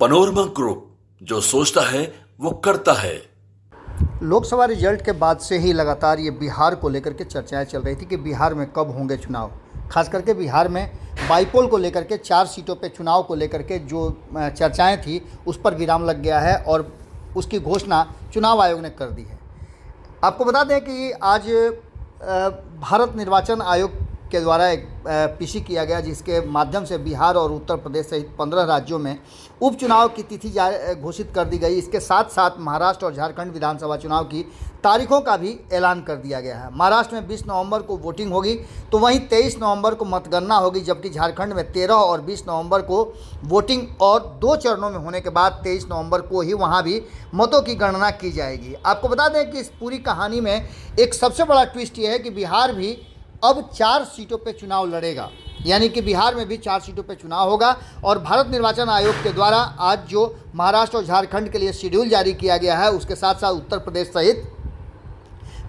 Panorama group, जो सोचता है वो करता है। लोकसभा रिजल्ट के बाद से ही लगातार ये बिहार को लेकर के चर्चाएं चल रही थी कि बिहार में कब होंगे चुनाव। खास करके बिहार में बाईपोल को लेकर के 4 सीटों पे चुनाव को लेकर के जो चर्चाएं थी उस पर विराम लग गया है और उसकी घोषणा चुनाव आयोग ने कर दी है। आपको बता दें कि आज भारत निर्वाचन आयोग के द्वारा एक पीसी किया गया, जिसके माध्यम से बिहार और उत्तर प्रदेश सहित 15 राज्यों में उपचुनाव की तिथि घोषित कर दी गई। इसके साथ साथ महाराष्ट्र और झारखंड विधानसभा चुनाव की तारीखों का भी ऐलान कर दिया गया है। महाराष्ट्र में 20 नवंबर को वोटिंग होगी, तो वहीं 23 नवंबर को मतगणना होगी, जबकि झारखंड में 13 और 20 नवंबर को वोटिंग और 2 चरणों में होने के बाद 23 नवंबर को ही वहां भी मतों की गणना की जाएगी। आपको बता दें कि इस पूरी कहानी में एक सबसे बड़ा ट्विस्ट ये है कि बिहार भी अब 4 सीटों पे चुनाव लड़ेगा, यानी कि बिहार में भी 4 सीटों पे चुनाव होगा। और भारत निर्वाचन आयोग के द्वारा आज जो महाराष्ट्र और झारखंड के लिए शेड्यूल जारी किया गया है, उसके साथ साथ उत्तर प्रदेश सहित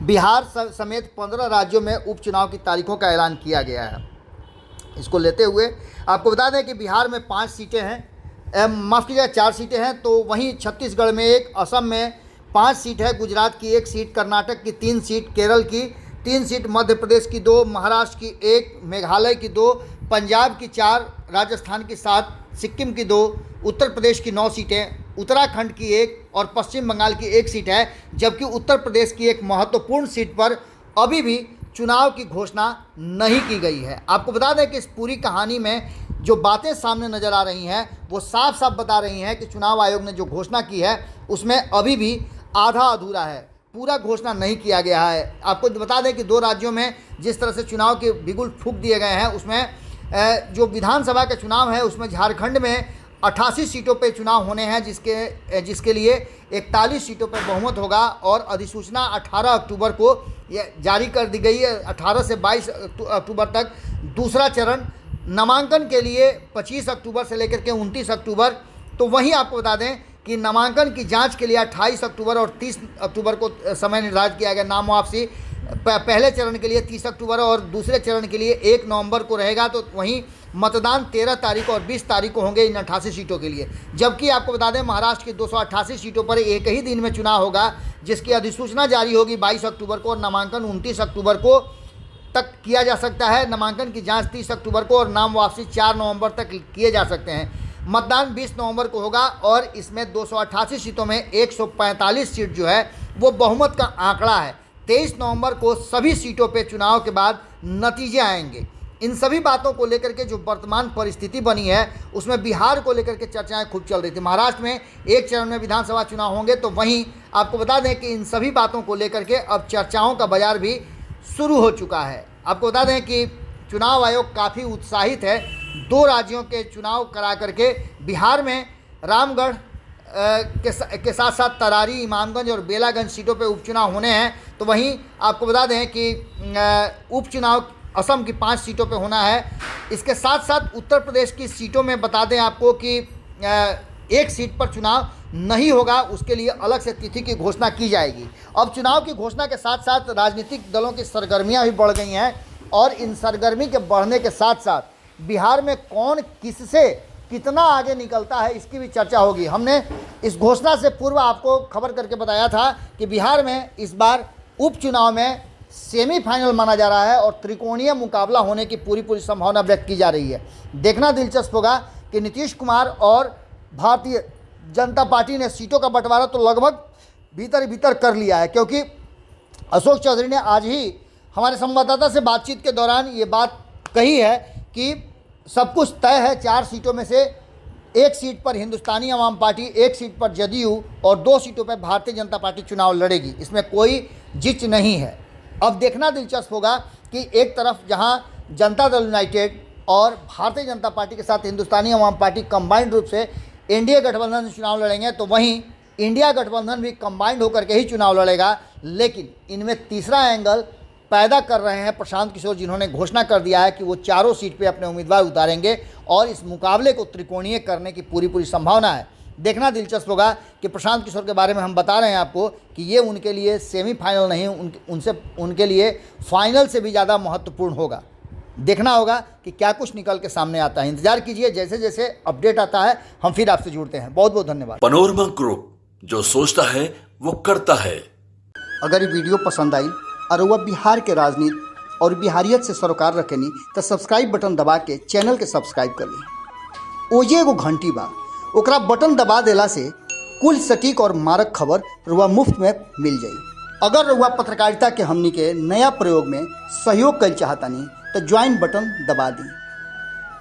बिहार समेत 15 राज्यों में उपचुनाव की तारीखों का ऐलान किया गया है। इसको लेते हुए आपको बता दें कि बिहार में 5 सीटें हैं, माफ़ कीजिएगा 4 सीटें हैं, तो वहीं छत्तीसगढ़ में 1, असम में 5 सीट है, गुजरात की 1 सीट, कर्नाटक की 3 सीट, केरल की 3 सीट, मध्य प्रदेश की 2, महाराष्ट्र की 1, मेघालय की 2, पंजाब की 4, राजस्थान की 7, सिक्किम की 2, उत्तर प्रदेश की 9 सीटें, उत्तराखंड की 1 और पश्चिम बंगाल की 1 सीट है। जबकि उत्तर प्रदेश की एक महत्वपूर्ण सीट पर अभी भी चुनाव की घोषणा नहीं की गई है। आपको बता दें कि इस पूरी कहानी में जो बातें सामने नज़र आ रही हैं वो साफ साफ बता रही हैं कि चुनाव आयोग ने जो घोषणा की है उसमें अभी भी आधा अधूरा है, पूरा घोषणा नहीं किया गया है। आपको बता दें कि 2 राज्यों में जिस तरह से चुनाव के बिगुल फूंक दिए गए हैं, उसमें जो विधानसभा के चुनाव है उसमें झारखंड में 88 सीटों पे चुनाव होने हैं, जिसके लिए 41 सीटों पर बहुमत होगा और अधिसूचना 18 अक्टूबर को जारी कर दी गई है। 18 से 22 अक्टूबर तक। दूसरा चरण नामांकन के लिए 25 अक्टूबर से लेकर के 29 अक्टूबर। तो वहीं आपको बता दें कि नामांकन की जांच के लिए 28 अक्टूबर और 30 अक्टूबर को समय निर्धारित किया गया। नाम वापसी पहले चरण के लिए 30 अक्टूबर और दूसरे चरण के लिए 1 नवंबर को रहेगा। तो वहीं मतदान 13 तारीख और 20 तारीख को होंगे इन 88 सीटों के लिए। जबकि आपको बता दें महाराष्ट्र की 288 सीटों पर एक ही दिन में चुनाव होगा, जिसकी अधिसूचना जारी होगी 22 अक्टूबर को और नामांकन 29 अक्टूबर को तक किया जा सकता है। नामांकन की जाँच 30 अक्टूबर को और नाम वापसी 4 नवंबर तक किए जा सकते हैं। मतदान 20 नवंबर को होगा और इसमें 288 सीटों में 145 सीट जो है वो बहुमत का आंकड़ा है। 23 नवंबर को सभी सीटों पे चुनाव के बाद नतीजे आएंगे। इन सभी बातों को लेकर के जो वर्तमान परिस्थिति बनी है उसमें बिहार को लेकर के चर्चाएं खूब चल रही थी। महाराष्ट्र में 1 चरण में विधानसभा चुनाव होंगे, तो वहीं आपको बता दें कि इन सभी बातों को लेकर के अब चर्चाओं का बाजार भी शुरू हो चुका है। आपको बता दें कि चुनाव आयोग काफ़ी उत्साहित है। 2 राज्यों के चुनाव करा करके बिहार में रामगढ़ के साथ साथ तरारी, इमामगंज और बेलागंज सीटों पे उपचुनाव होने हैं। तो वहीं आपको बता दें कि उपचुनाव असम की 5 सीटों पे होना है। इसके साथ साथ उत्तर प्रदेश की सीटों में बता दें आपको कि 1 सीट पर चुनाव नहीं होगा, उसके लिए अलग से तिथि की घोषणा की जाएगी। अब चुनाव की घोषणा के साथ साथ राजनीतिक दलों की सरगर्मियाँ भी बढ़ गई हैं और इन सरगर्मी के बढ़ने के साथ साथ बिहार में कौन किससे कितना आगे निकलता है इसकी भी चर्चा होगी। हमने इस घोषणा से पूर्व आपको खबर करके बताया था कि बिहार में इस बार उपचुनाव में सेमीफाइनल माना जा रहा है और त्रिकोणीय मुकाबला होने की पूरी संभावना व्यक्त की जा रही है। देखना दिलचस्प होगा कि नीतीश कुमार और भारतीय जनता पार्टी ने सीटों का बंटवारा तो लगभग भीतर ही भीतर कर लिया है, क्योंकि अशोक चौधरी ने आज ही हमारे संवाददाता से बातचीत के दौरान ये बात कही है कि सब कुछ तय है। 4 सीटों में से 1 सीट पर हिंदुस्तानी अवाम पार्टी, 1 सीट पर जदयू और 2 सीटों पर भारतीय जनता पार्टी चुनाव लड़ेगी। इसमें कोई जिच नहीं है। अब देखना दिलचस्प होगा कि एक तरफ जहां जनता दल यूनाइटेड और भारतीय जनता पार्टी के साथ हिंदुस्तानी अवाम पार्टी कंबाइंड रूप से एनडीए गठबंधन से चुनाव लड़ेंगे, तो वहीं इंडिया गठबंधन भी कंबाइंड होकर के ही चुनाव लड़ेगा। लेकिन इनमें तीसरा एंगल पैदा कर रहे हैं प्रशांत किशोर, जिन्होंने घोषणा कर दिया है कि वो चारों सीट पे अपने उम्मीदवार उतारेंगे और इस मुकाबले को त्रिकोणीय करने की पूरी संभावना है। देखना दिलचस्प होगा कि प्रशांत किशोर के बारे में हम बता रहे हैं आपको कि ये उनके लिए सेमीफाइनल नहीं, उनके लिए फाइनल से भी ज़्यादा महत्वपूर्ण होगा। देखना होगा कि क्या कुछ निकल के सामने आता है। इंतजार कीजिए, जैसे जैसे अपडेट आता है हम फिर आपसे जुड़ते हैं। बहुत बहुत धन्यवाद। पनोरमा ग्रुप, जो सोचता है वो करता है। अगर ये वीडियो पसंद आई और वह बिहार के राजनीति और बिहारियत से सरोकार रखेनी तो सब्सक्राइब बटन दबा के चैनल के सब्सक्राइब कर ली। ओजे एगो घंटी बा, ओकरा बटन दबा देला से कुल सटीक और मारक खबर रुआ मुफ्त में मिल जाई। अगर रुआ पत्रकारिता के हमनी के नया प्रयोग में सहयोग कर चाहतानी तो ज्वाइन बटन दबा दी।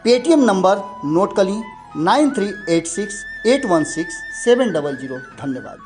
पेटीएम नंबर नोट कर ली 9386816700। धन्यवाद।